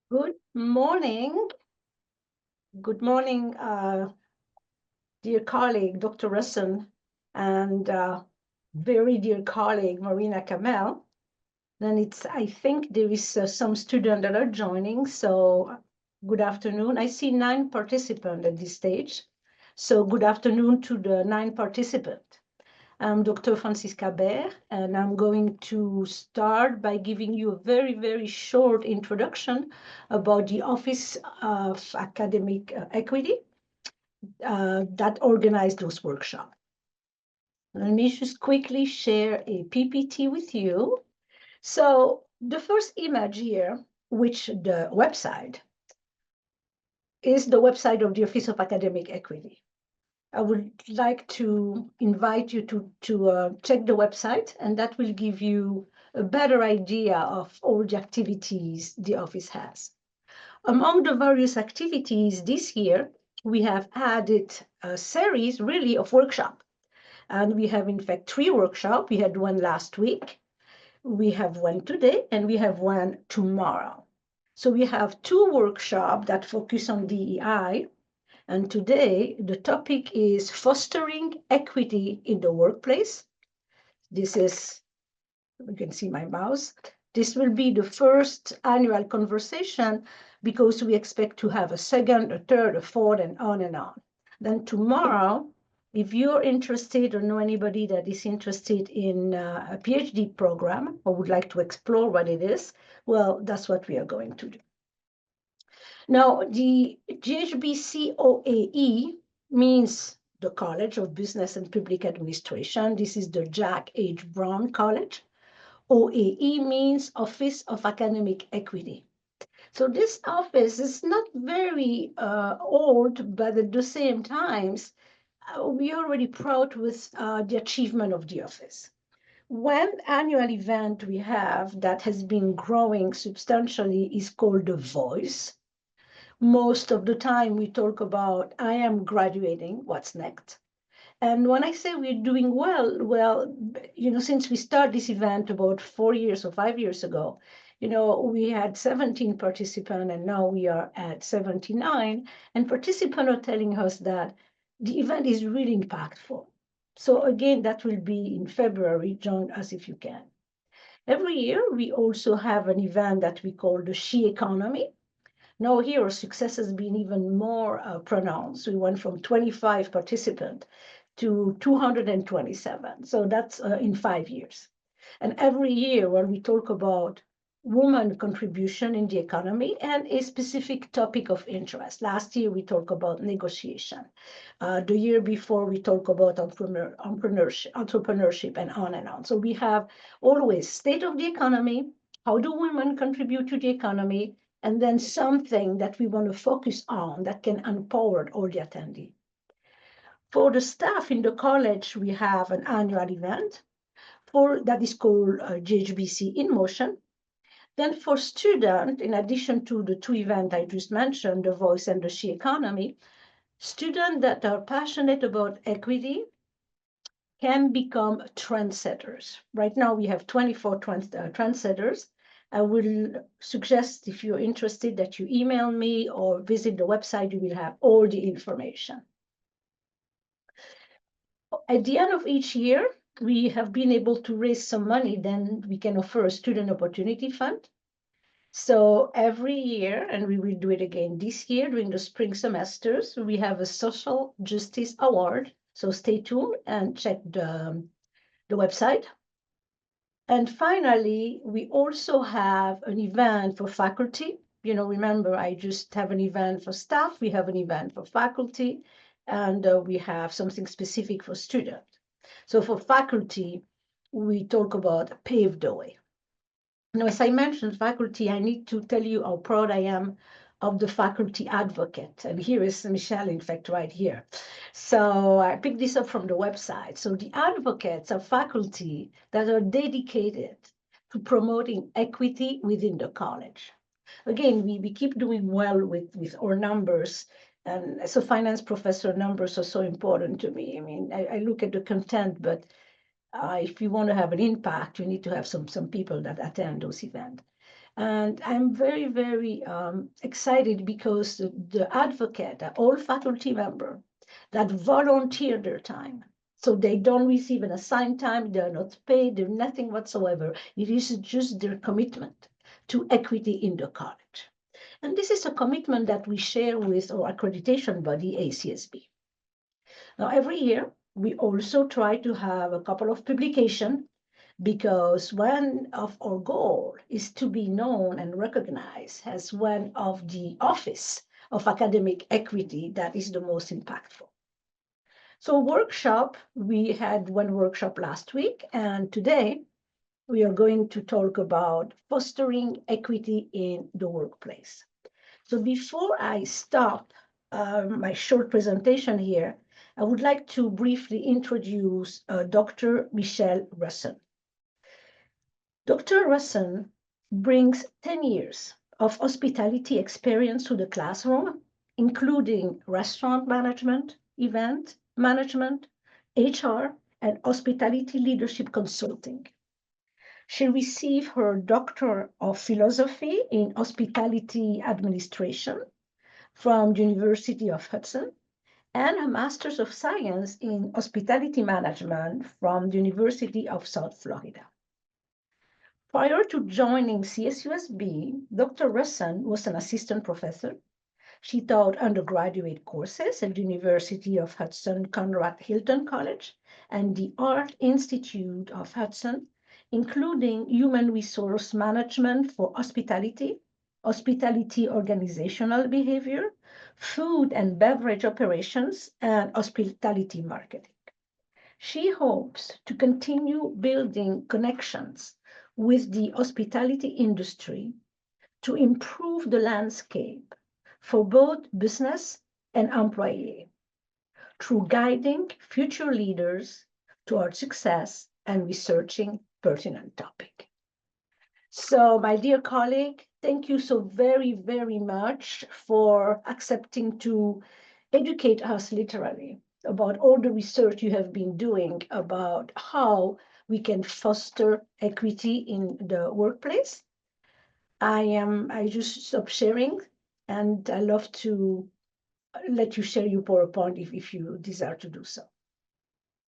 Good morning. Good morning, dear colleague, Dr. Russen, and very dear colleague, Marina Kamel. Then I think there is some students that are joining. So good afternoon. I see 9 participants at this stage. So good afternoon to the 9 participants. I'm Dr. Francisca Baer, and I'm going to start by giving you a very, very short introduction about the Office of Academic Equity that organized those workshops. Let me just quickly share a PPT with you. So the first image here, which the website, is the website of the Office of Academic Equity. I would like to invite you to check the website, and that will give you a better idea of all the activities the office has. Among the various activities this year, we have added a series really of workshops. And we have, in fact, 3 workshops. We had one last week, we have one today, and we have one tomorrow. So we have 2 workshops that focus on DEI. And today, the topic is fostering equity in the workplace. This is, you can see my mouse. This will be the first annual conversation because we expect to have a second, a third, a fourth, and on and on. Then tomorrow, if you're interested or know anybody that is interested in a PhD program or would like to explore what it is, well, that's what we are going to do. Now, the JHBC OAE means the College of Business and Public Administration. This is the Jack H. Brown College. OAE means Office of Academic Equity. So this office is not very old, but at the same time, we are already proud with the achievement of the office. One annual event we have that has been growing substantially is called The Voice. Most of the time we talk about, I am graduating, what's next? And when I say we're doing well, since we started this event about 4 years or 5 years ago, we had 17 participants and now we are at 79. And participants are telling us that the event is really impactful. So again, that will be in February. Join us if you can. Every year, we also have an event that we call the She Economy. Now here, our success has been even more pronounced. We went from 25 participants to 227. So that's in 5 years. And every year when we talk about woman contribution in the economy and a specific topic of interest. Last year, we talked about negotiation. The year before, we talked about entrepreneurship and on and on. So we have always state of the economy, how do women contribute to the economy, and then something that we want to focus on that can empower all the attendees. For the staff in the college, we have an annual event that is called JHBC in Motion. Then for students, in addition to the 2 events I just mentioned, the Voice and the She Economy, students that are passionate about equity can become trendsetters. Right now, we have 24 trendsetters. I will suggest, if you're interested, that you email me or visit the website. You will have all the information. At the end of each year, we have been able to raise some money. Then we can offer a student opportunity fund. So every year, and we will do it again this year during the spring semesters, we have a social justice award. So stay tuned and check the website. And finally, we also have an event for faculty. Remember, I just have an event for staff. We have an event for faculty, and we have something specific for students. So for faculty, we talk about pave the way. Now, as I mentioned, faculty, I need to tell you how proud I am of the faculty advocate. And here is Michelle, in fact, right here. So I picked this up from the website. So the advocates are faculty that are dedicated to promoting equity within the college. Again, we keep doing well with our numbers. And as a finance professor, numbers are so important to me. I mean, I look at the content, but if you want to have an impact, you need to have some people that attend those events. And I'm very, very excited because the advocate, all faculty member that volunteer their time, so they don't receive an assigned time, they're not paid, they're nothing whatsoever. It is just their commitment to equity in the college. And this is a commitment that we share with our accreditation body, ACSB. Now, every year, we also try to have a couple of publications because one of our goals is to be known and recognized as one of the office of academic equity that is the most impactful. So workshop, we had one workshop last week, and today we are going to talk about fostering equity in the workplace. So before I start my short presentation here, I would like to briefly introduce Dr. Michelle Russen. Dr. Russen brings 10 years of hospitality experience to the classroom, including restaurant management, event management, HR, and hospitality leadership consulting. She received her Doctor of Philosophy in Hospitality Administration from the University of Hudson and a Master's of Science in Hospitality Management from the University of South Florida. Prior to joining CSUSB, Dr. Russen was an assistant professor. She taught undergraduate courses at the University of Hudson Conrad Hilton College and the Art Institute of Hudson, including human resource management for hospitality, hospitality organizational behavior, food and beverage operations, and hospitality marketing. She hopes to continue building connections with the hospitality industry to improve the landscape for both business and employee through guiding future leaders toward success and researching pertinent topic. So, my dear colleague, thank you so very, very much for accepting to educate us literally about all the research you have been doing about how we can foster equity in the workplace. I just stop sharing, and I love to let you share your PowerPoint if you desire to do so.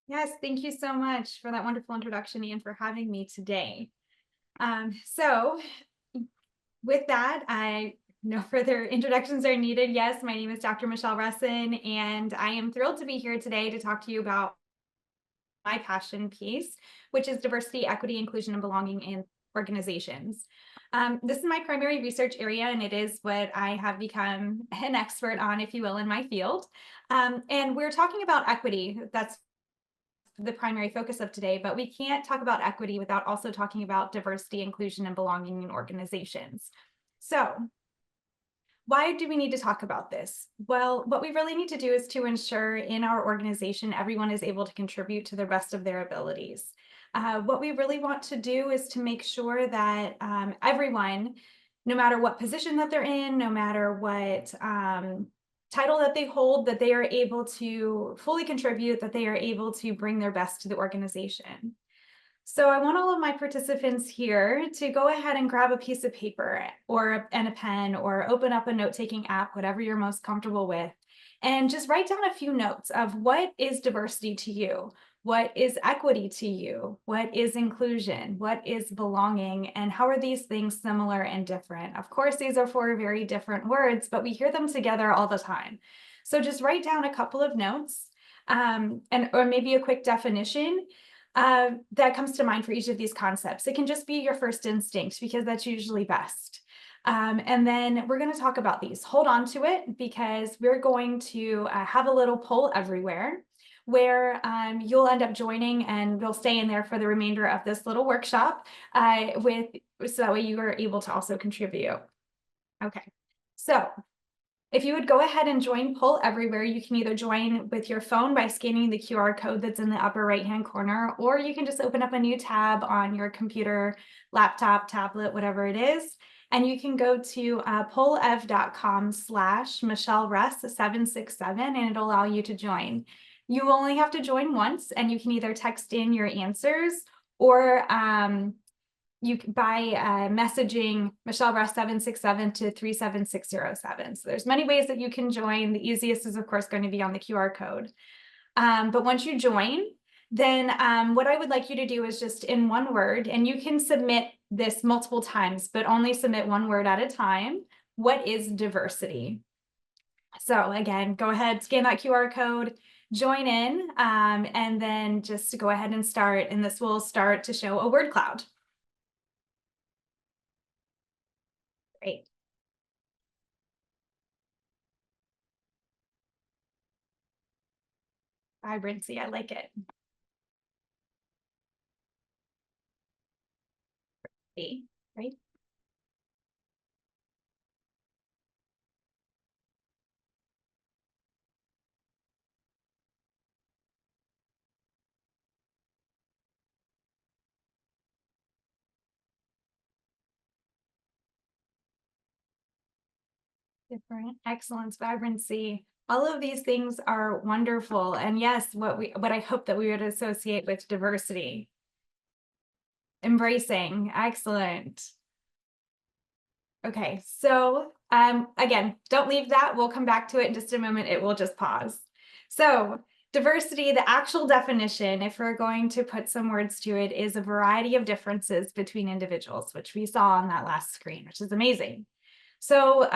Yes, thank you so much for that wonderful introduction and for having me today. So with that, no further introductions are needed. Yes, my name is Dr. Michelle Russen, and I am thrilled to be here today to talk to you about my passion piece, which is diversity, equity, inclusion, and belonging in organizations. This is my primary research area, and it is what I have become an expert on, if you will, in my field. And we're talking about equity. That's the primary focus of today, but we can't talk about equity without also talking about diversity, inclusion, and belonging in organizations. So why do we need to talk about this? Well, what we really need to do is to ensure in our organization, everyone is able to contribute to the best of their abilities. What we really want to do is to make sure that everyone, no matter what position that they're in, no matter what title that they hold, that they are able to fully contribute, that they are able to bring their best to the organization. So I want all of my participants here to go ahead and grab a piece of paper and a pen, or open up a note-taking app, whatever you're most comfortable with, and just write down a few notes of what is diversity to you, what is equity to you, what is inclusion, what is belonging, and how are these things similar and different? Of course, these are four very different words, but we hear them together all the time. So just write down a couple of notes or maybe a quick definition that comes to mind for each of these concepts. It can just be your first instinct, because that's usually best. And then we're going to talk about these. Hold on to it, because we're going to have a little poll everywhere where you'll end up joining, and we'll stay in there for the remainder of this little workshop so that way you are able to also contribute. Okay, so if you would go ahead and join Poll Everywhere, you can either join with your phone by scanning the QR code that's in the upper right-hand corner, or you can just open up a new tab on your computer, laptop, tablet, whatever it is. And you can go to pollev.com/MichelleRuss767, and it'll allow you to join. You only have to join once, and you can either text in your answers or by messaging Michelle Ross 767 to 37607. So there's many ways that you can join. The easiest is, of course, going to be on the QR code. But once you join, then what I would like you to do is just in one word, and you can submit this multiple times, but only submit one word at a time. What is diversity? So again, go ahead, scan that QR code, join in, and then just go ahead and start, and this will start to show a word cloud. Great. Vibrancy, I like it. Right? Different, excellence, vibrancy. All of these things are wonderful. And yes, what I hope that we would associate with diversity. Embracing, excellent. Okay, so again, don't leave that. We'll come back to it in just a moment. It will just pause. So diversity, the actual definition, if we're going to put some words to it, is a variety of differences between individuals, which we saw on that last screen, which is amazing. So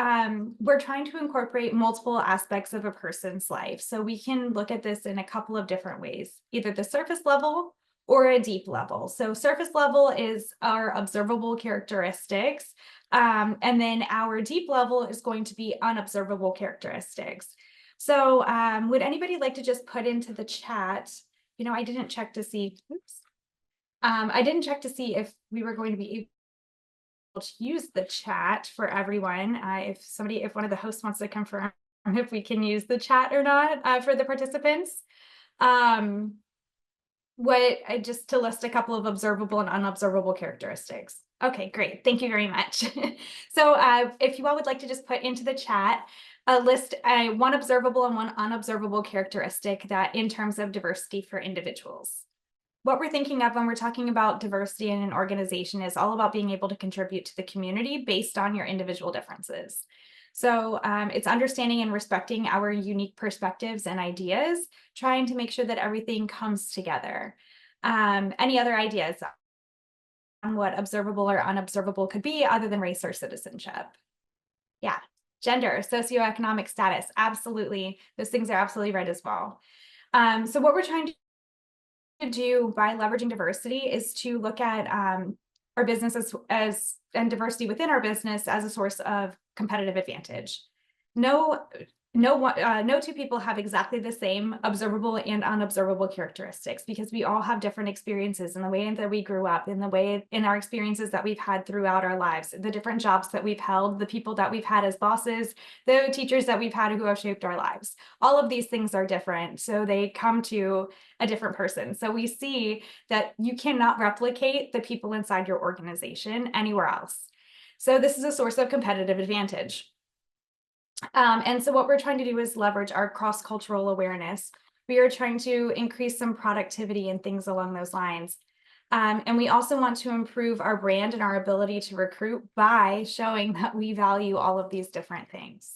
we're trying to incorporate multiple aspects of a person's life. So we can look at this in a couple of different ways, either the surface level or a deep level. So surface level is our observable characteristics. And then our deep level is going to be unobservable characteristics. So would anybody like to just put into the chat, I didn't check to see, I didn't check to see if we were going to be to use the chat for everyone. If one of the hosts wants to confirm if we can use the chat or not for the participants. Just to list a couple of observable and unobservable characteristics. Okay, great. Thank you very much. So if you all would like to just put into the chat a list, one observable and one unobservable characteristic that in terms of diversity for individuals. What we're thinking of when we're talking about diversity in an organization is all about being able to contribute to the community based on your individual differences. So it's understanding and respecting our unique perspectives and ideas, trying to make sure that everything comes together. Any other ideas on what observable or unobservable could be other than race or citizenship? Yeah, gender, socioeconomic status, absolutely. Those things are absolutely right as well. So what we're trying to do by leveraging diversity is to look at our business and diversity within our business as a source of competitive advantage. No two people have exactly the same observable and unobservable characteristics because we all have different experiences in the way that we grew up, in our experiences that we've had throughout our lives, the different jobs that we've held, the people that we've had as bosses, the teachers that we've had who have shaped our lives. All of these things are different, so they come to a different person. So we see that you cannot replicate the people inside your organization anywhere else. So this is a source of competitive advantage. And so what we're trying to do is leverage our cross-cultural awareness. We are trying to increase some productivity and things along those lines. And we also want to improve our brand and our ability to recruit by showing that we value all of these different things.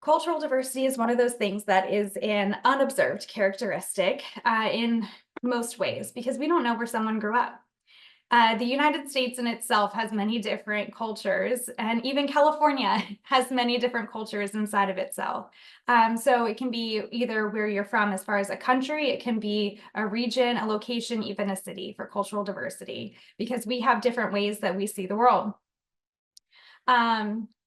Cultural diversity is one of those things that is an unobserved characteristic in most ways because we don't know where someone grew up. The United States in itself has many different cultures, and even California has many different cultures inside of itself. So it can be either where you're from as far as a country, it can be a region, a location, even a city for cultural diversity, because we have different ways that we see the world.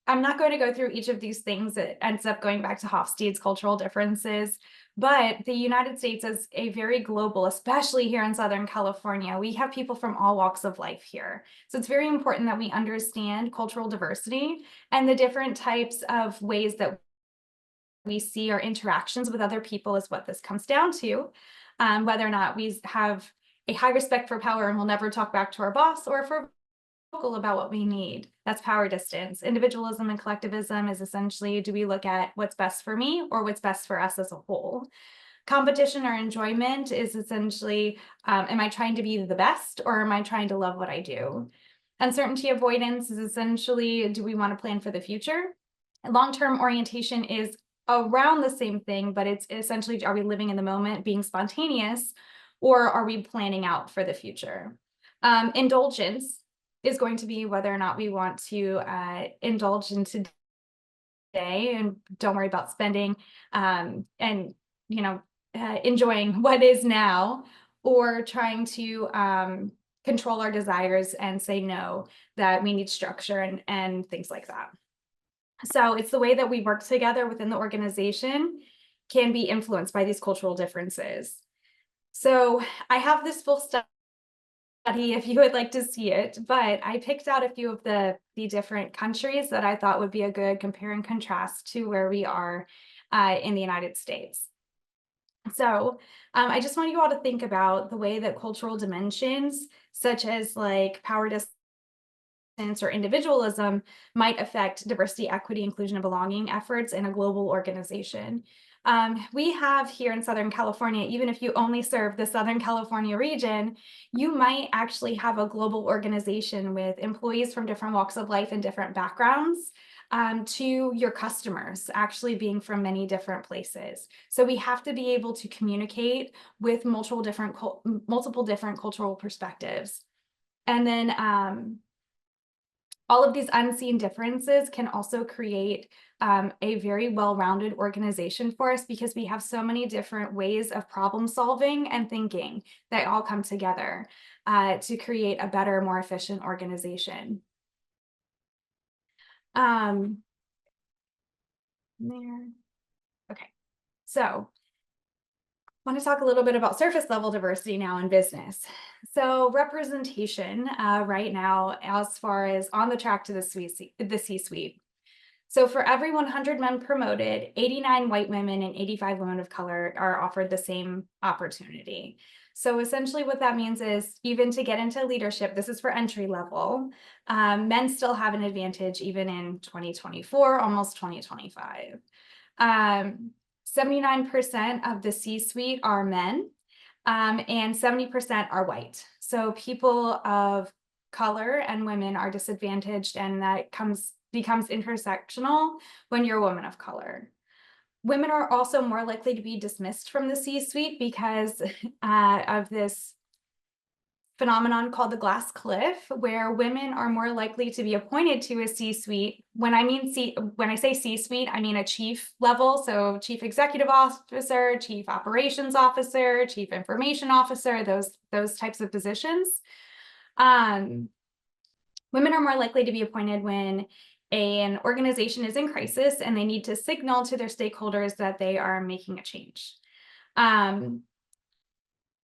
I'm not going to go through each of these things. It ends up going back to Hofstede's cultural differences. But the United States is a very global, especially here in Southern California. We have people from all walks of life here. So it's very important that we understand cultural diversity and the different types of ways that we see our interactions with other people is what this comes down to. Whether or not we have a high respect for power and will never talk back to our boss, or if we're vocal about what we need. That's power distance. Individualism and collectivism is essentially, do we look at what's best for me or what's best for us as a whole? Competition or enjoyment is essentially, am I trying to be the best or am I trying to love what I do? Uncertainty avoidance is essentially, do we want to plan for the future? Long-term orientation is around the same thing, but it's essentially, are we living in the moment, being spontaneous, or are we planning out for the future? Indulgence is going to be whether or not we want to indulge in today and don't worry about spending and, you know, enjoying what is now, or trying to control our desires and say no, that we need structure and things like that. So it's the way that we work together within the organization can be influenced by these cultural differences. So I have this full study if you would like to see it, but I picked out a few of the different countries that I thought would be a good compare and contrast to where we are in the United States. So I just want you all to think about the way that cultural dimensions, such as like power distance or individualism, might affect diversity, equity, inclusion, and belonging efforts in a global organization. We have here in Southern California, even if you only serve the Southern California region, you might actually have a global organization with employees from different walks of life and different backgrounds, to your customers actually being from many different places. So we have to be able to communicate with multiple different cultural perspectives. And then all of these unseen differences can also create a very well-rounded organization for us, because we have so many different ways of problem solving and thinking that all come together to create a better, more efficient organization. There. Okay, so I want to talk a little bit about surface level diversity now in business. So representation right now, as far as on the track to the C-suite. So for every 100 men promoted, 89 white women and 85 women of color are offered the same opportunity. So essentially what that means is, even to get into leadership, this is for entry level, men still have an advantage even in 2024, almost 2025. 79% of the C-suite are men, and 70% are white. So people of color and women are disadvantaged, and that becomes intersectional when you're a woman of color. Women are also more likely to be dismissed from the C-suite because of this phenomenon called the glass cliff, where women are more likely to be appointed to a C-suite. When I say C-suite, I mean a chief level, so chief executive officer, chief operations officer, chief information officer, those types of positions. Women are more likely to be appointed when an organization is in crisis and they need to signal to their stakeholders that they are making a change.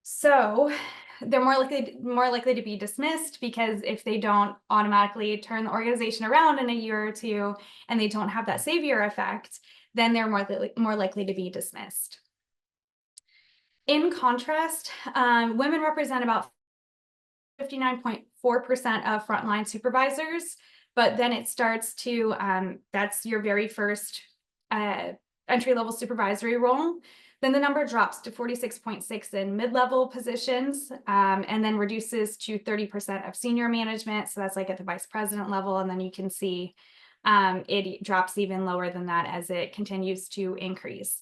So they're more likely to be dismissed, because if they don't automatically turn the organization around in a year or two and they don't have that savior effect, then they're more likely to be dismissed. In contrast, women represent about 59.4% of frontline supervisors, but then it starts to, that's your very first entry-level supervisory role. Then the number drops to 46.6 in mid-level positions, and then reduces to 30% of senior management. So that's like at the vice president level. And then you can see it drops even lower than that as it continues to increase.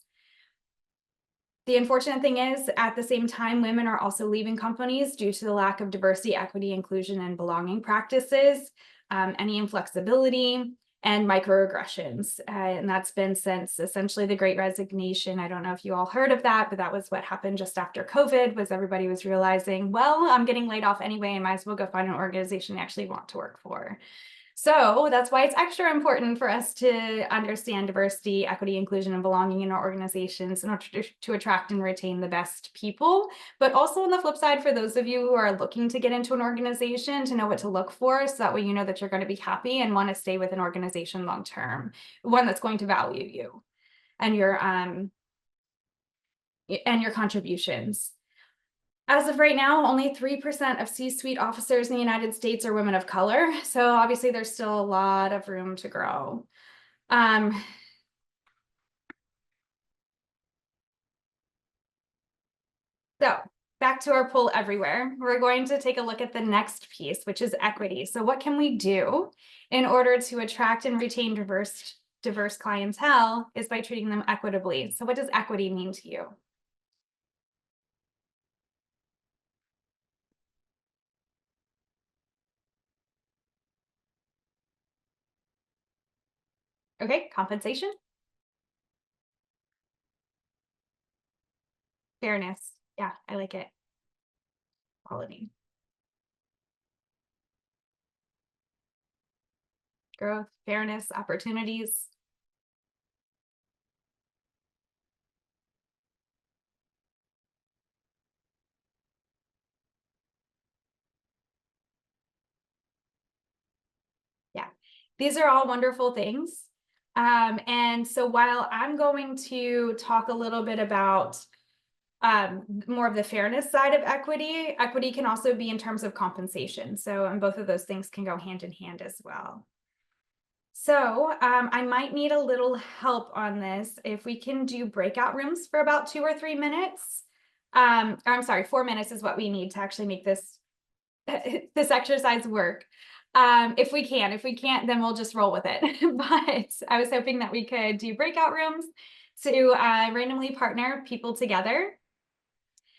The unfortunate thing is, at the same time, women are also leaving companies due to the lack of diversity, equity, inclusion, and belonging practices, any inflexibility, and microaggressions. And that's been since essentially the Great Resignation. I don't know if you all heard of that, but that was what happened just after COVID, was everybody was realizing, well, I'm getting laid off anyway, and might as well go find an organization I actually want to work for. So that's why it's extra important for us to understand diversity, equity, inclusion, and belonging in our organizations in order to attract and retain the best people. But also on the flip side, for those of you who are looking to get into an organization, to know what to look for, so that way you know that you're going to be happy and want to stay with an organization long term, one that's going to value you and your contributions. As of right now, only 3% of C-suite officers in the United States are women of color. So obviously there's still a lot of room to grow. back to our poll everywhere. We're going to take a look at the next piece, which is equity. So what can we do in order to attract and retain diverse clientele is by treating them equitably. So what does equity mean to you? Okay, compensation. Fairness. Yeah, I like it. Quality. Growth, fairness, opportunities. Yeah, these are all wonderful things. And so while I'm going to talk a little bit about more of the fairness side of equity, equity can also be in terms of compensation. So, and both of those things can go hand in hand as well. So I might need a little help on this. If we can do breakout rooms for about 2 or 3 minutes. Or I'm sorry, 4 minutes is what we need to actually make this, this exercise work. If we can't, then we'll just roll with it. But I was hoping that we could do breakout rooms to randomly partner people together.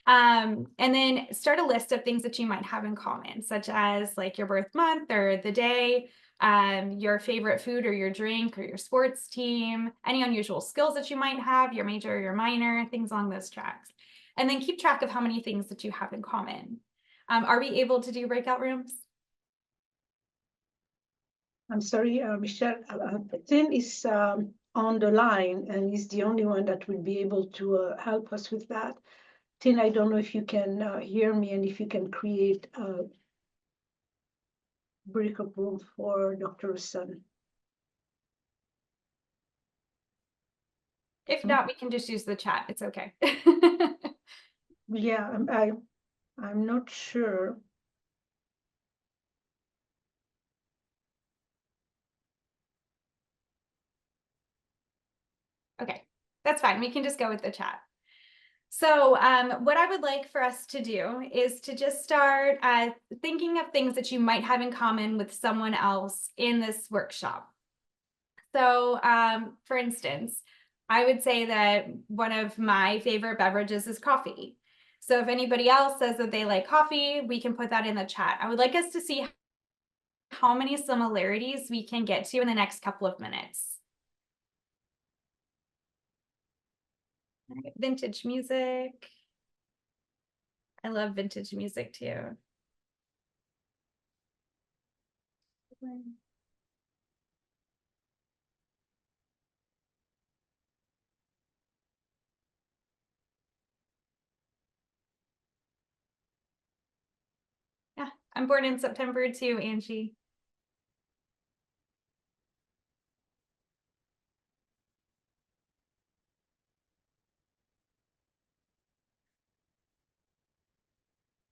And then start a list of things that you might have in common, such as like your birth month or the day, your favorite food or your drink or your sports team, any unusual skills that you might have, your major or your minor, things along those tracks. And then keep track of how many things that you have in common. Are we able to do breakout rooms? I'm sorry, Michelle, Tim is on the line and he's the only one that will be able to help us with that. Tim, I don't know if you can hear me and if you can create a breakout room for Dr. Russen. If not, we can just use the chat. It's okay. Yeah, I'm not sure. Okay, that's fine. We can just go with the chat. So what I would like for us to do is to just start thinking of things that you might have in common with someone else in this workshop. So for instance, I would say that one of my favorite beverages is coffee. So if anybody else says that they like coffee, we can put that in the chat. I would like us to see how many similarities we can get to in the next couple of minutes. Vintage music. I love vintage music too. Yeah, I'm born in September too, Angie.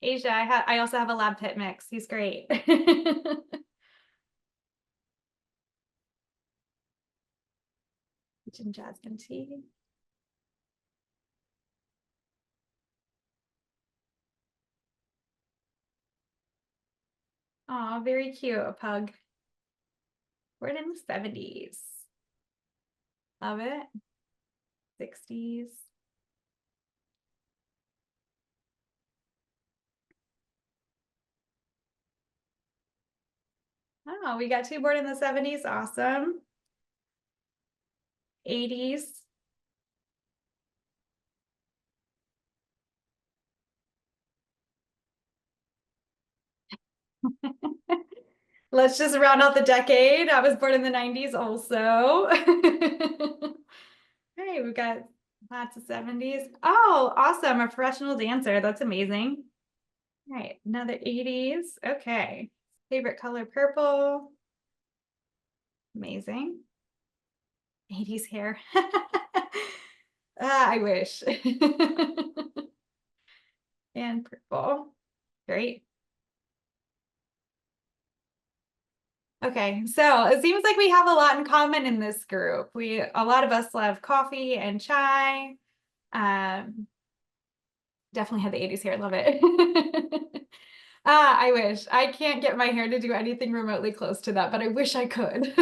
Asia, I also have a lab pit mix. He's great. Peach and jasmine tea. Oh, very cute, a pug. We're in the 70s. Love it. 60s. Oh, we got two born in the 70s. Awesome. 80s. Let's just round out the decade. I was born in the 90s also. Hey, we've got lots of 70s. Oh, awesome. A professional dancer. That's amazing. All right, another 80s. Okay. Favorite color, purple. Amazing. 80s hair. I wish. And purple. Great. Okay, so it seems like we have a lot in common in this group. A lot of us love coffee and chai. Definitely had the 80s hair, love it. I wish. I can't get my hair to do anything remotely close to that, but I wish I could.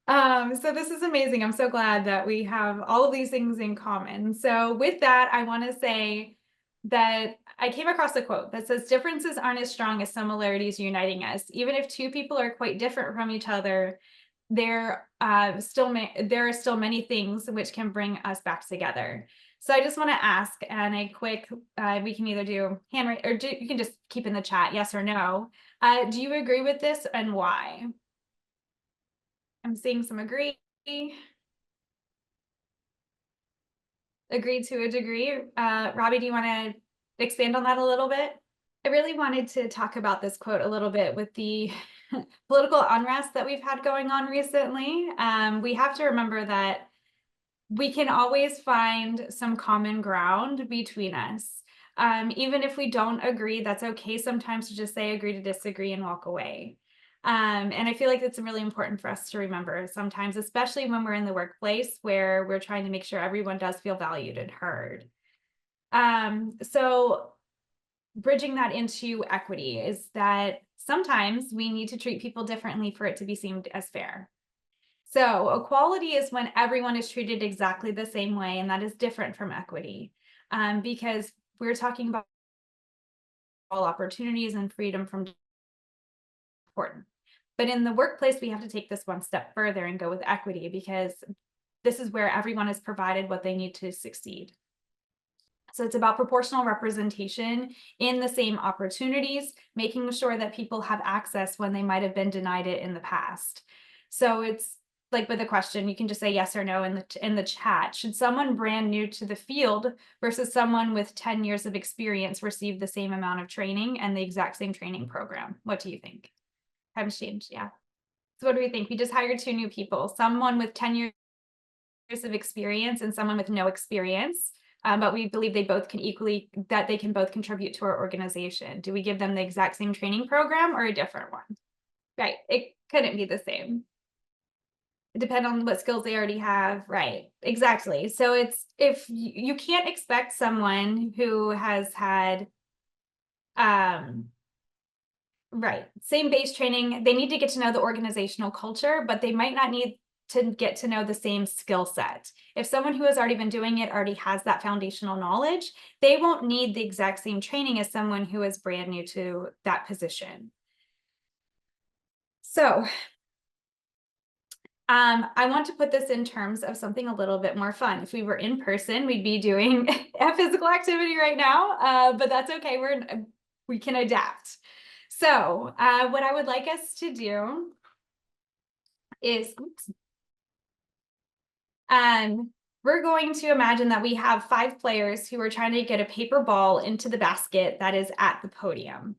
So this is amazing. I'm so glad that we have all of these things in common. So with that, I want to say that I came across a quote that says, differences aren't as strong as similarities uniting us. Even if two people are quite different from each other, there are still many things which can bring us back together. So I just want to ask, and a quick, we can either do hand raise, or you can just keep in the chat, yes or no. Do you agree with this, and why? I'm seeing some agree. Agreed to a degree. Robbie, do you want to expand on that a little bit? I really wanted to talk about this quote a little bit with the political unrest that we've had going on recently. We have to remember that we can always find some common ground between us. Even if we don't agree, that's okay sometimes to just say agree to disagree and walk away. And I feel like it's really important for us to remember sometimes, especially when we're in the workplace where we're trying to make sure everyone does feel valued and heard. So bridging that into equity is that sometimes we need to treat people differently for it to be seen as fair. So equality is when everyone is treated exactly the same way, and that is different from equity, because we're talking about all opportunities and freedom from important. But in the workplace, we have to take this one step further and go with equity, because this is where everyone is provided what they need to succeed. So it's about proportional representation in the same opportunities, making sure that people have access when they might have been denied it in the past. So it's like with the question, you can just say yes or no in the chat. Should someone brand new to the field versus someone with 10 years of experience receive the same amount of training and the exact same training program? What do you think? Times changed, yeah. So what do we think? We just hired 2 new people, someone with 10 years of experience and someone with no experience. But we believe they both can they can both contribute to our organization. Do we give them the exact same training program or a different one? Right, it couldn't be the same. It depends on what skills they already have, right, exactly. So it's, if you can't expect someone who has had, right, same base training, they need to get to know the organizational culture, but they might not need to get to know the same skill set. If someone who has already been doing it already has that foundational knowledge, they won't need the exact same training as someone who is brand new to that position. So I want to put this in terms of something a little bit more fun. If we were in person, we'd be doing a physical activity right now, but that's okay. We can adapt. So what I would like us to do is, we're going to imagine that we have 5 players who are trying to get a paper ball into the basket that is at the podium.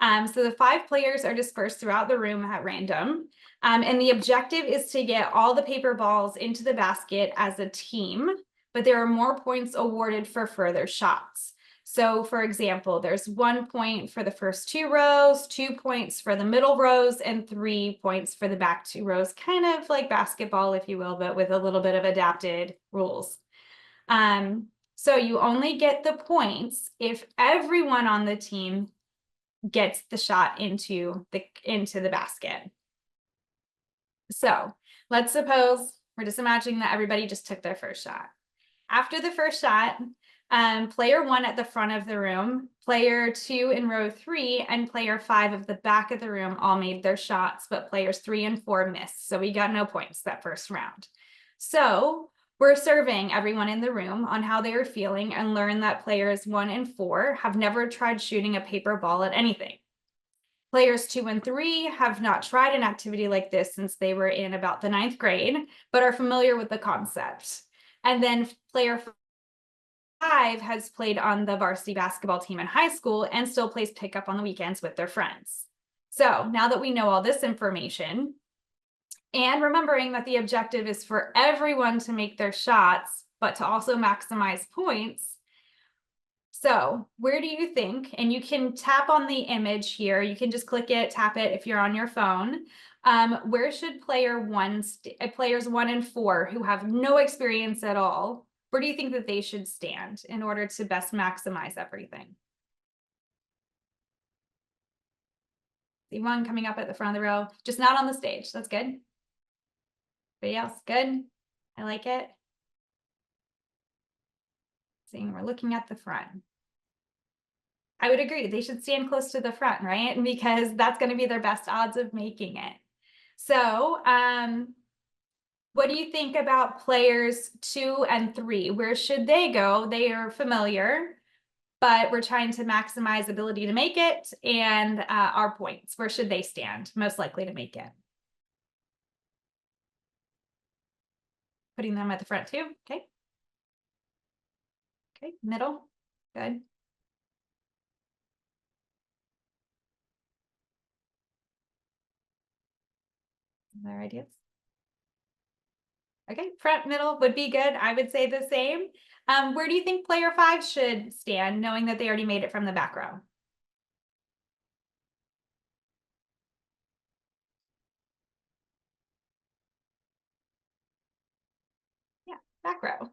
So the 5 players are dispersed throughout the room at random. And the objective is to get all the paper balls into the basket as a team, but there are more points awarded for further shots. So for example, there's 1 point for the first 2 rows, 2 points for the middle rows, and 3 points for the back 2 rows, kind of like basketball, if you will, but with a little bit of adapted rules. So you only get the points if everyone on the team gets the shot into the basket. So let's suppose we're just imagining that everybody just took their first shot. After the first shot, player 1 at the front of the room, player 2 in row 3, and player 5 of the back of the room all made their shots, but players 3 and 4 missed. So we got no points that first round. So we're surveying everyone in the room on how they are feeling and learn that players 1 and 4 have never tried shooting a paper ball at anything. Players 2 and 3 have not tried an activity like this since they were in about the 9th grade, but are familiar with the concept. And then player 5 has played on the varsity basketball team in high school and still plays pickup on the weekends with their friends. So now that we know all this information, and remembering that the objective is for everyone to make their shots, but to also maximize points. So where do you think, and you can tap on the image here, you can just click it, tap it if you're on your phone. Where should players 1 and 4 who have no experience at all, where do you think that they should stand in order to best maximize everything? See one coming up at the front of the row, just not on the stage. That's good. Everybody else, good? I like it. Seeing we're looking at the front. I would agree. They should stand close to the front, right? Because that's going to be their best odds of making it. So, what do you think about players 2 and 3? Where should they go? They are familiar, but we're trying to maximize ability to make it and our points. Where should they stand? Most likely to make it. Putting them at the front too. Okay. Okay, middle. Good. Other ideas? Okay, front, middle would be good. I would say the same. Where do you think player 5 should stand, knowing that they already made it from the back row? Yeah, back row.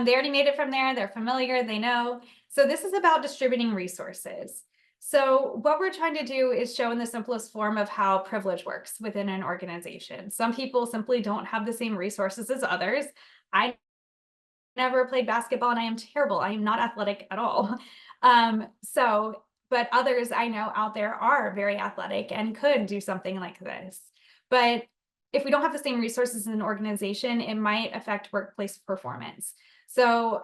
They already made it from there. They're familiar, they know. So this is about distributing resources. So what we're trying to do is show in the simplest form of how privilege works within an organization. Some people simply don't have the same resources as others. I never played basketball and I am terrible. I am not athletic at all. But others I know out there are very athletic and could do something like this. But if we don't have the same resources in an organization, it might affect workplace performance. So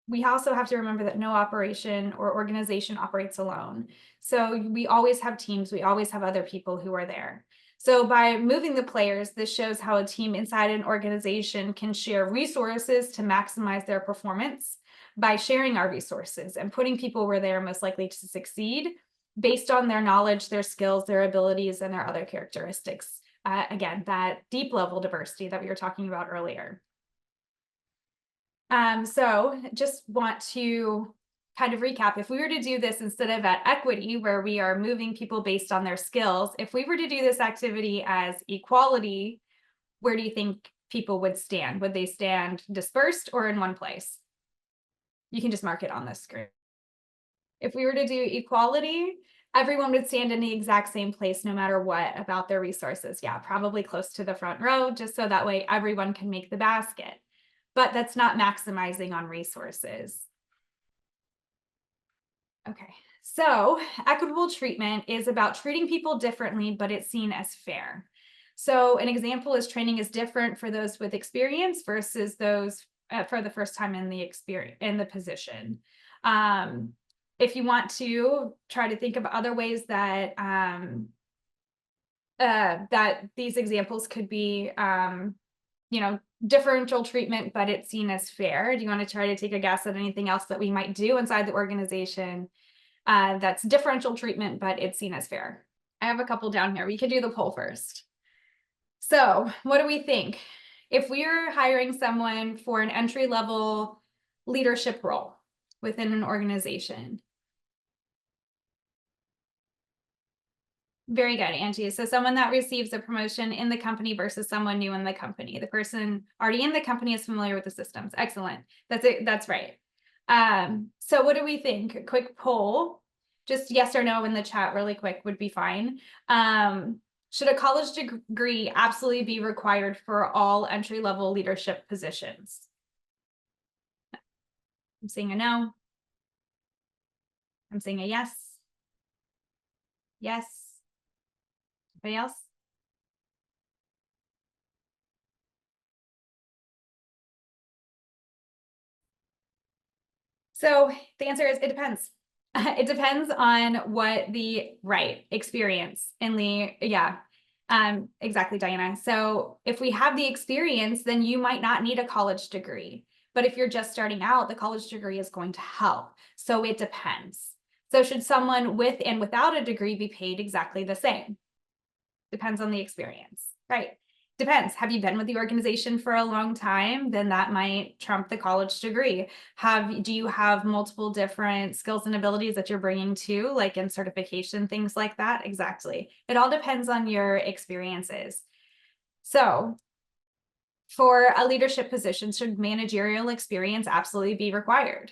we also have to remember that no operation or organization operates alone. So we always have teams, we always have other people who are there. So by moving the players, this shows how a team inside an organization can share resources to maximize their performance by sharing our resources and putting people where they are most likely to succeed based on their knowledge, their skills, their abilities, and their other characteristics. Again, that deep level diversity that we were talking about earlier. So just want to kind of recap. If we were to do this instead of at equity, where we are moving people based on their skills, if we were to do this activity as equality, where do you think people would stand? Would they stand dispersed or in one place? You can just mark it on the screen. If we were to do equality, everyone would stand in the exact same place no matter what about their resources. Yeah, probably close to the front row, just so that way everyone can make the basket. But that's not maximizing on resources. Okay, so equitable treatment is about treating people differently, but it's seen as fair. So an example is training is different for those with experience versus those for the first time in the position. If you want to try to think of other ways that that these examples could be, differential treatment, but it's seen as fair. Do you want to try to take a guess at anything else that we might do inside the organization that's differential treatment, but it's seen as fair? I have a couple down here. We could do the poll first. So what do we think? If we are hiring someone for an entry-level leadership role within an organization. Very good, Angie. So someone that receives a promotion in the company versus someone new in the company. The person already in the company is familiar with the systems. Excellent. That's it. That's right. So what do we think? A quick poll, just yes or no in the chat really quick would be fine. Should a college degree absolutely be required for all entry-level leadership positions? I'm saying a no. I'm saying a yes. Yes. Anybody else? So the answer is it depends. It depends on what the right experience in the, exactly, Diana. So if we have the experience, then you might not need a college degree. But if you're just starting out, the college degree is going to help. So it depends. So should someone with and without a degree be paid exactly the same? Depends on the experience, right? Depends. Have you been with the organization for a long time? Then that might trump the college degree. Do you have multiple different skills and abilities that you're bringing to, like in certification, things like that? Exactly. It all depends on your experiences. So For a leadership position, should managerial experience absolutely be required?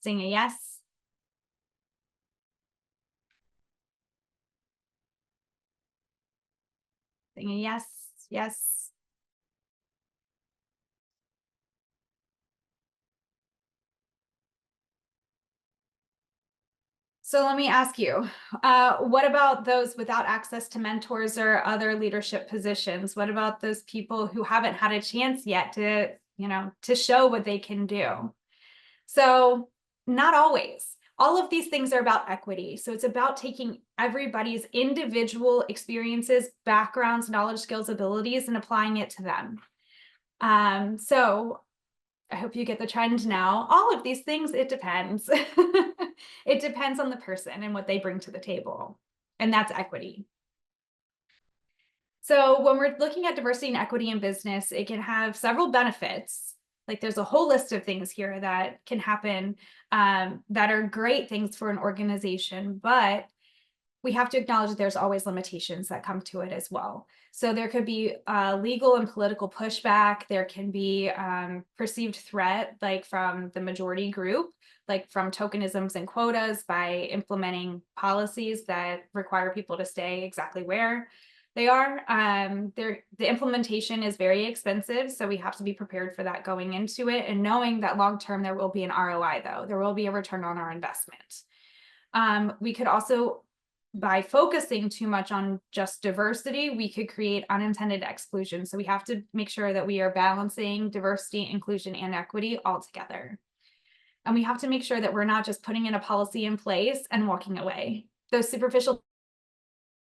Saying a yes. Saying a yes, yes. So let me ask you, what about those without access to mentors or other leadership positions? What about those people who haven't had a chance yet to, to show what they can do? So not always. All of these things are about equity. So it's about taking everybody's individual experiences, backgrounds, knowledge, skills, abilities, and applying it to them. So I hope you get the trend now. All of these things, it depends. It depends on the person and what they bring to the table. And that's equity. So when we're looking at diversity and equity in business, it can have several benefits. Like there's a whole list of things here that can happen that are great things for an organization, but we have to acknowledge that there's always limitations that come to it as well. So there could be legal and political pushback. There can be perceived threat, like from the majority group, like from tokenisms and quotas by implementing policies that require people to stay exactly where they are. The implementation is very expensive, so we have to be prepared for that going into it, and knowing that long-term there will be an ROI, though. There will be a return on our investment. We could also, by focusing too much on just diversity, we could create unintended exclusion. So we have to make sure that we are balancing diversity, inclusion, and equity all together. And we have to make sure that we're not just putting in a policy in place and walking away. Those superficial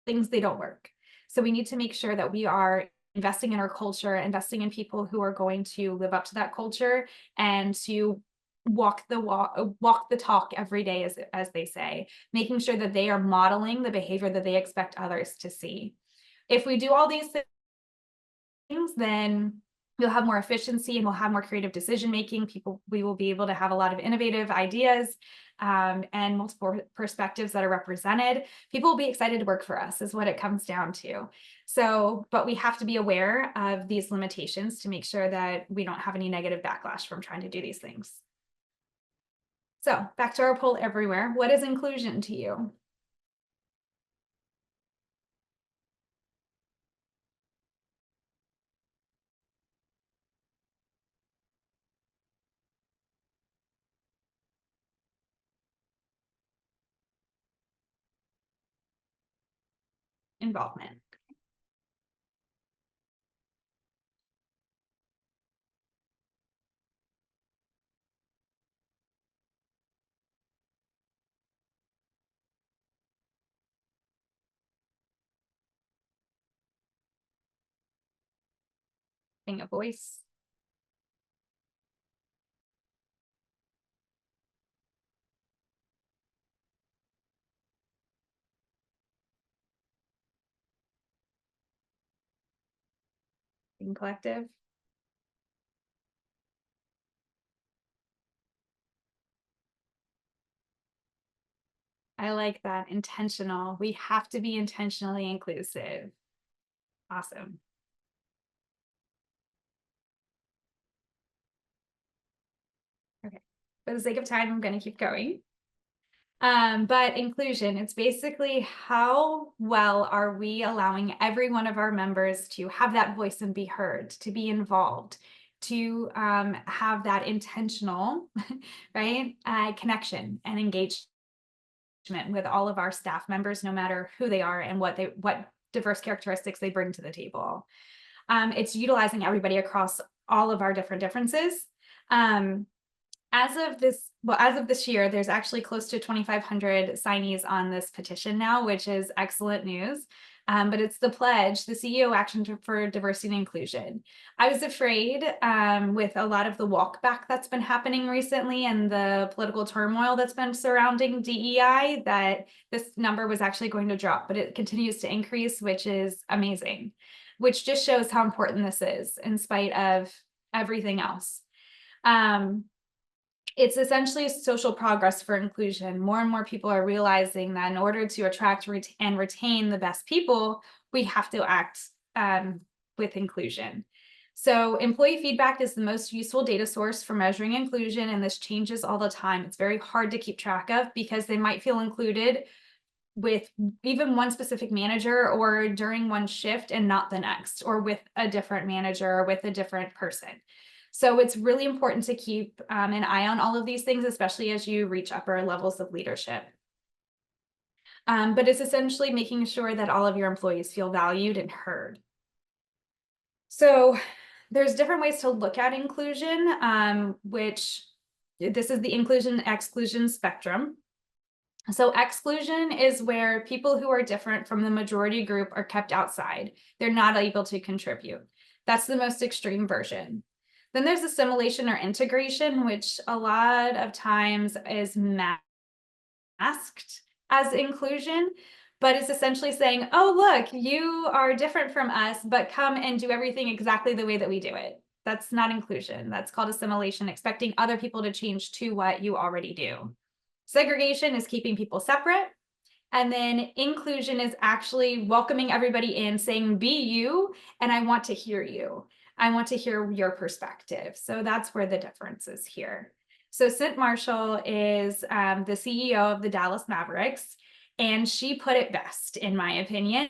things, they don't work. So we need to make sure that we are investing in our culture, investing in people who are going to live up to that culture and to walk the talk every day, as they say, making sure that they are modeling the behavior that they expect others to see. If we do all these things, then we'll have more efficiency and we'll have more creative decision making. We will be able to have a lot of innovative ideas and multiple perspectives that are represented. People will be excited to work for us, is what it comes down to. So, but we have to be aware of these limitations to make sure that we don't have any negative backlash from trying to do these things. So back to our poll everywhere. What is inclusion to you? Involvement. Being a voice. Being collective. I like that. Intentional. We have to be intentionally inclusive. Awesome. Okay. For the sake of time, I'm going to keep going. But inclusion, it's basically how well are we allowing every one of our members to have that voice and be heard, to be involved, to have that intentional, right, connection and engagement with all of our staff members, no matter who they are and what diverse characteristics they bring to the table. It's utilizing everybody across all of our different differences. As of this year, there's actually close to 2,500 signees on this petition now, which is excellent news. But it's the pledge, the CEO Action for Diversity and Inclusion. I was afraid with a lot of the walk back that's been happening recently and the political turmoil that's been surrounding DEI that this number was actually going to drop, but it continues to increase, which is amazing, which just shows how important this is in spite of everything else. It's essentially social progress for inclusion. More and more people are realizing that in order to attract and retain the best people, we have to act with inclusion. So employee feedback is the most useful data source for measuring inclusion, and this changes all the time. It's very hard to keep track of because they might feel included with even one specific manager or during one shift and not the next, or with a different manager or with a different person. So it's really important to keep an eye on all of these things, especially as you reach upper levels of leadership. But it's essentially making sure that all of your employees feel valued and heard. So there's different ways to look at inclusion, which this is the inclusion-exclusion spectrum. So exclusion is where people who are different from the majority group are kept outside. They're not able to contribute. That's the most extreme version. Then there's assimilation or integration, which a lot of times is masked as inclusion, but it's essentially saying, oh, look, you are different from us, but come and do everything exactly the way that we do it. That's not inclusion. That's called assimilation, expecting other people to change to what you already do. Segregation is keeping people separate. And then inclusion is actually welcoming everybody in, saying, be you, and I want to hear you. I want to hear your perspective. So that's where the difference is here. So Sid Marshall is the CEO of the Dallas Mavericks, and she put it best, in my opinion.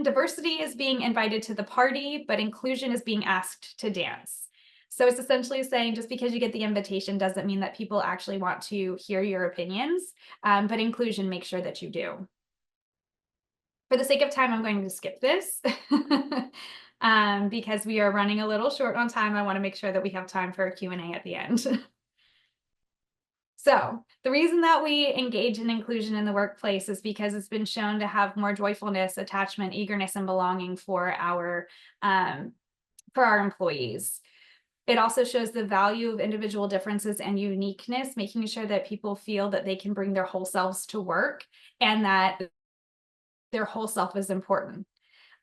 Diversity is being invited to the party, but inclusion is being asked to dance. So it's essentially saying just because you get the invitation doesn't mean that people actually want to hear your opinions, but inclusion makes sure that you do. For the sake of time, I'm going to skip this because we are running a little short on time. I want to make sure that we have time for a Q&A at the end. So the reason that we engage in inclusion in the workplace is because it's been shown to have more joyfulness, attachment, eagerness, and belonging for our employees. It also shows the value of individual differences and uniqueness, making sure that people feel that they can bring their whole selves to work and that their whole self is important.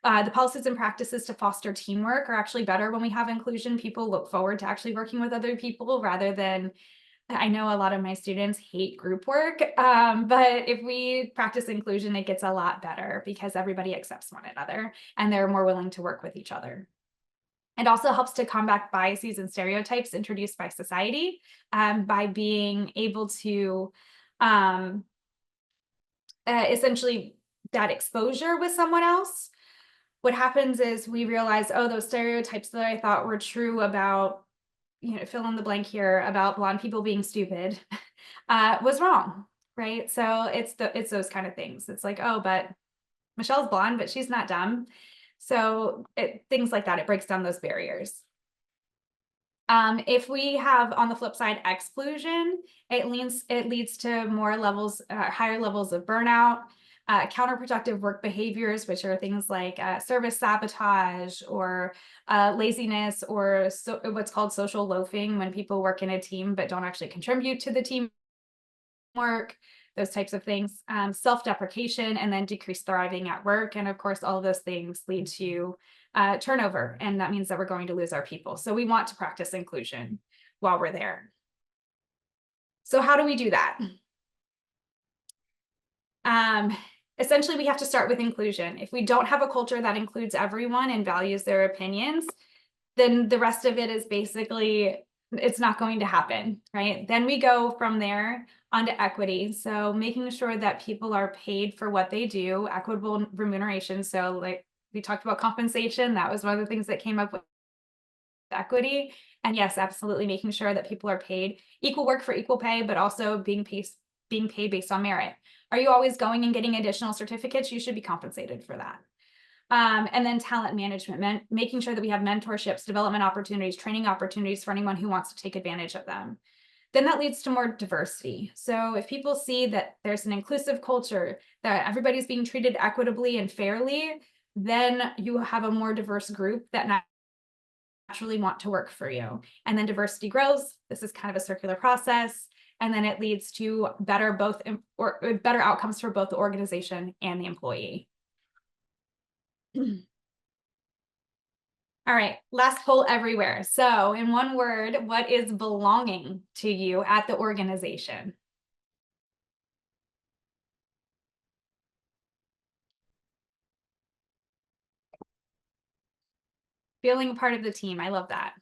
The policies and practices to foster teamwork are actually better when we have inclusion. People look forward to actually working with other people rather than, I know a lot of my students hate group work, but if we practice inclusion, it gets a lot better because everybody accepts one another and they're more willing to work with each other. It also helps to combat biases and stereotypes introduced by society by being able to essentially that exposure with someone else. What happens is we realize, oh, those stereotypes that I thought were true about, fill in the blank here, about blonde people being stupid was wrong, right? So it's those kind of things. It's like, oh, but Michelle's blonde, but she's not dumb. So things like that, it breaks down those barriers. If we have, on the flip side, exclusion, it leads to more levels, higher levels of burnout, counterproductive work behaviors, which are things like service sabotage or laziness, or what's called social loafing, when people work in a team but don't actually contribute to the team work, those types of things, self-deprecation, and then decreased thriving at work. And of course, all of those things lead to turnover, and that means that we're going to lose our people. So we want to practice inclusion while we're there. So how do we do that? Essentially, we have to start with inclusion. If we don't have a culture that includes everyone and values their opinions, then the rest of it is basically, it's not going to happen, right? Then we go from there onto equity. So making sure that people are paid for what they do, equitable remuneration. So like we talked about compensation, that was one of the things that came up with equity. And yes, absolutely making sure that people are paid equal work for equal pay, but also being paid based on merit. Are you always going and getting additional certificates? You should be compensated for that. And then talent management, making sure that we have mentorships, development opportunities, training opportunities for anyone who wants to take advantage of them. Then that leads to more diversity. So if people see that there's an inclusive culture, that everybody's being treated equitably and fairly, then you have a more diverse group that naturally want to work for you. And then diversity grows. This is kind of a circular process. And then it leads to better outcomes for both the organization and the employee. All right, last poll everywhere. So in one word, what is belonging to you at the organization? feeling a part of the team. I love that.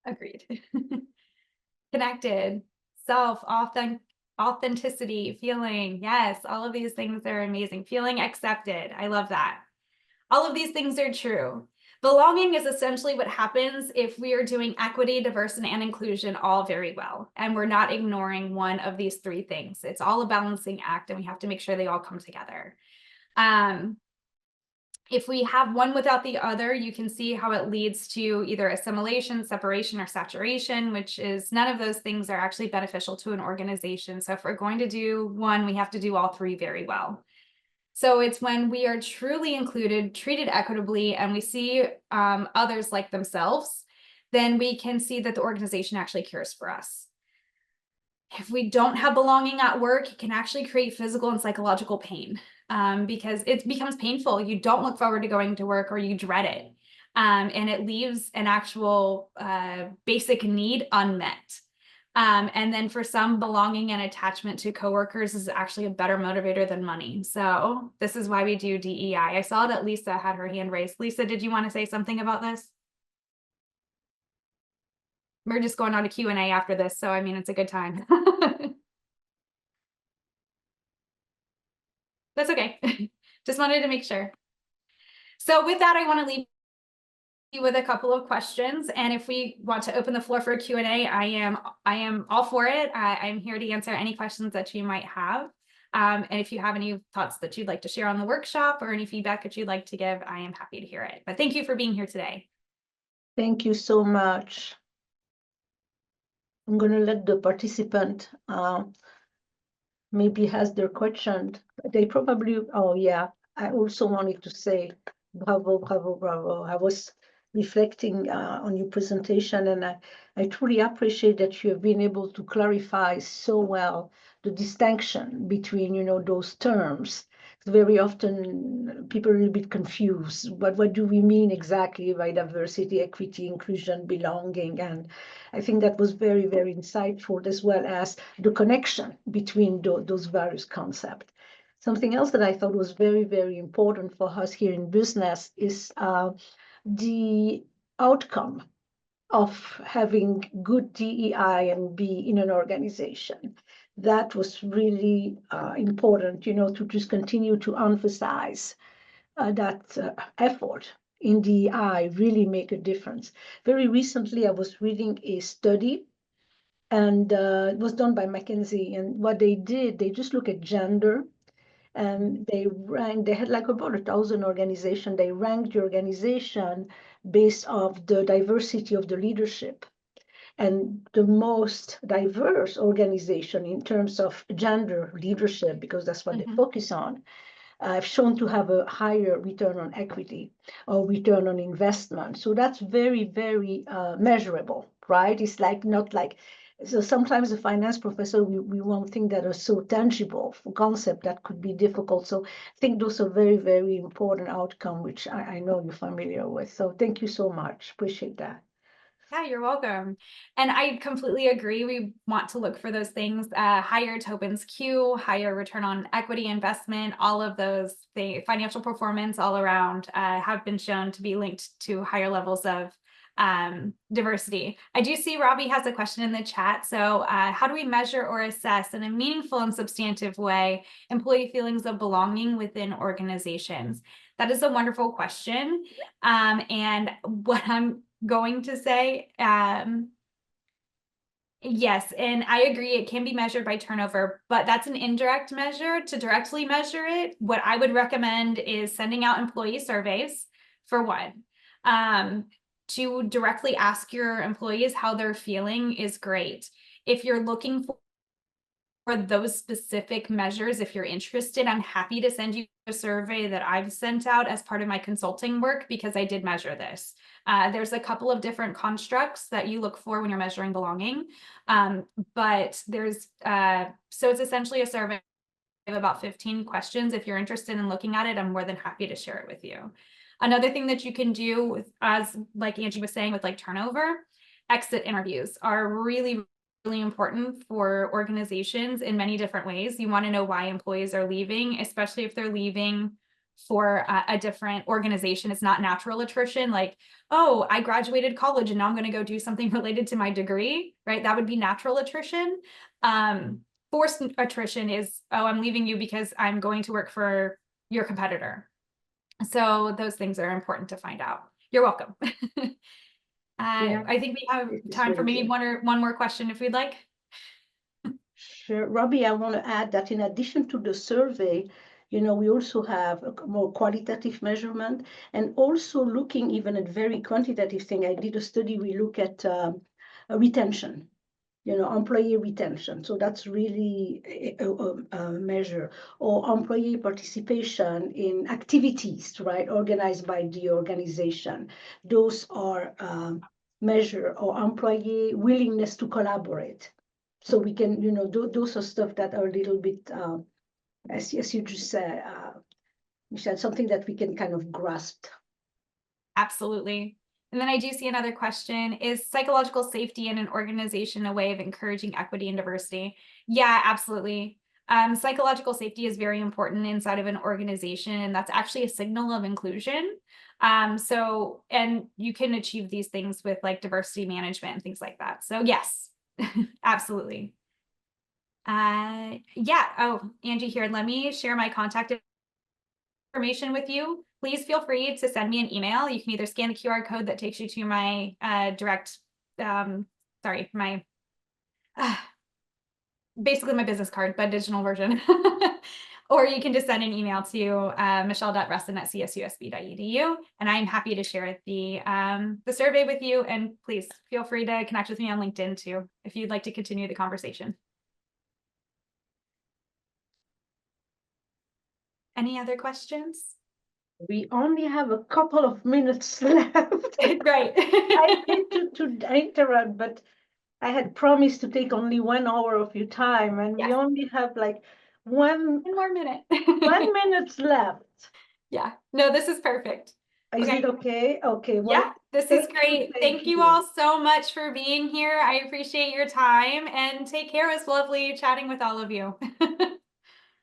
Agreed. Connected, self, authenticity, feeling. Yes, all of these things are amazing. Feeling accepted. I love that. All of these things are true. Belonging is essentially what happens if we are doing equity, diversity, and inclusion all very well, and we're not ignoring one of these three things. It's all a balancing act, and we have to make sure they all come together. If we have one without the other, you can see how it leads to either assimilation, separation, or saturation, which is none of those things are actually beneficial to an organization. So if we're going to do one, we have to do all three very well. So it's when we are truly included, treated equitably, and we see others like themselves, then we can see that the organization actually cares for us. If we don't have belonging at work, it can actually create physical and psychological pain because it becomes painful. You don't look forward to going to work, or you dread it. And it leaves an actual basic need unmet. And then for some, belonging and attachment to coworkers is actually a better motivator than money. So this is why we do DEI. I saw that Lisa had her hand raised. Lisa, did you want to say something about this? We're just going on to Q&A after this, so I mean, it's a good time. That's okay. Just wanted to make sure. So with that, I want to leave you with a couple of questions, and if we want to open the floor for a Q&A, I am all for it. I'm here to answer any questions that you might have. And if you have any thoughts that you'd like to share on the workshop or any feedback that you'd like to give, I am happy to hear it. But thank you for being here today. Thank you so much. I'm going to let the participant maybe has their question. They probably, oh yeah, I also wanted to say bravo, bravo, bravo. I was reflecting on your presentation, and I truly appreciate that you have been able to clarify so well the distinction between, you know, those terms. Very often people are a little bit confused. What do we mean exactly by diversity, equity, inclusion, belonging? And I think that was very, very insightful, as well as the connection between those various concepts. Something else that I thought was very, very important for us here in business is the outcome of having good DEI and B in an organization. That was really important, you know, to just continue to emphasize that effort in DEI really make a difference. Very recently, I was reading a study, and it was done by McKinsey. And what they did, they just look at gender, and they had like about 1,000 organizations. They ranked the organization based off the diversity of the leadership. And the most diverse organization in terms of gender leadership, because that's what they focus on, have shown to have a higher return on equity or return on investment. So that's very, very measurable, right? It's like not like, so sometimes a finance professor, we want things that are so tangible for concept that could be difficult. So I think those are very, very important outcome, which I know you're familiar with. So thank you so much. Appreciate that. Yeah, you're welcome. And I completely agree. We want to look for those things, higher Tobin's Q, higher return on equity investment, all of those, the financial performance all around have been shown to be linked to higher levels of diversity. I do see Robbie has a question in the chat. So how do we measure or assess in a meaningful and substantive way employee feelings of belonging within organizations? That is a wonderful question. And what I'm going to say, yes, and I agree, it can be measured by turnover, but that's an indirect measure. To directly measure it, what I would recommend is sending out employee surveys, for one. To directly ask your employees how they're feeling is great. If you're looking for those specific measures, if you're interested, I'm happy to send you a survey that I've sent out as part of my consulting work, because I did measure this. There's a couple of different constructs that you look for when you're measuring belonging. But there's, so it's essentially a survey of about 15 questions. If you're interested in looking at it, I'm more than happy to share it with you. Another thing that you can do, as like Angie was saying, with like turnover, exit interviews are really, really important for organizations in many different ways. You want to know why employees are leaving, especially if they're leaving for a different organization. It's not natural attrition, like, oh, I graduated college and now I'm going to go do something related to my degree, right? That would be natural attrition. Forced attrition is, oh, I'm leaving you because I'm going to work for your competitor. So those things are important to find out. You're welcome. Yeah, I think we have this is time for very maybe clear. one more question if we'd like. Sure. Robbie, I want to add that in addition to the survey, we also have a more qualitative measurement and also looking even at very quantitative thing. I did a study, we look at retention, employee retention. So that's really a measure, or employee participation in activities, right, organized by the organization. Those are measure, or employee willingness to collaborate. So we can, those are stuff that are a little bit, as you just said, Michelle, something that we can kind of grasp. Absolutely. And then I do see another question. Is psychological safety in an organization a way of encouraging equity and diversity? Yeah, absolutely. Psychological safety is very important inside of an organization, and that's actually a signal of inclusion. And you can achieve these things with like diversity management and things like that. So yes, absolutely. Yeah. Oh, Angie here. Let me share my contact information with you. Please feel free to send me an email. You can either scan the QR code that takes you to my basically my business card, but digital version. Or you can just send an email to michelle.russen@csusb.edu, and I'm happy to share the survey with you. And please feel free to connect with me on LinkedIn too, if you'd like to continue the conversation. Any other questions? We only have a couple of minutes left. Great. I hate to interrupt, but I had promised to take only 1 hour of your time, and we Yes. only have like one more minute. 1 minute left. Yeah, no, this is perfect. Is it okay? Okay. Well, Yeah, this is great. Thank you all so much for being here. I appreciate your time, and take care. It was lovely chatting with all of you.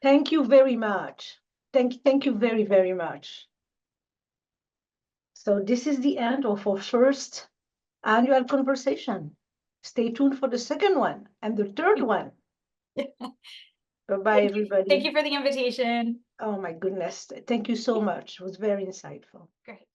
Thank you very much. Thank you very, very much. So this is the end of our first annual conversation. Stay tuned for the second one and the third one. Bye-bye, everybody. Thank you for the invitation. Oh my goodness. Thank you so much. It was very insightful. Great.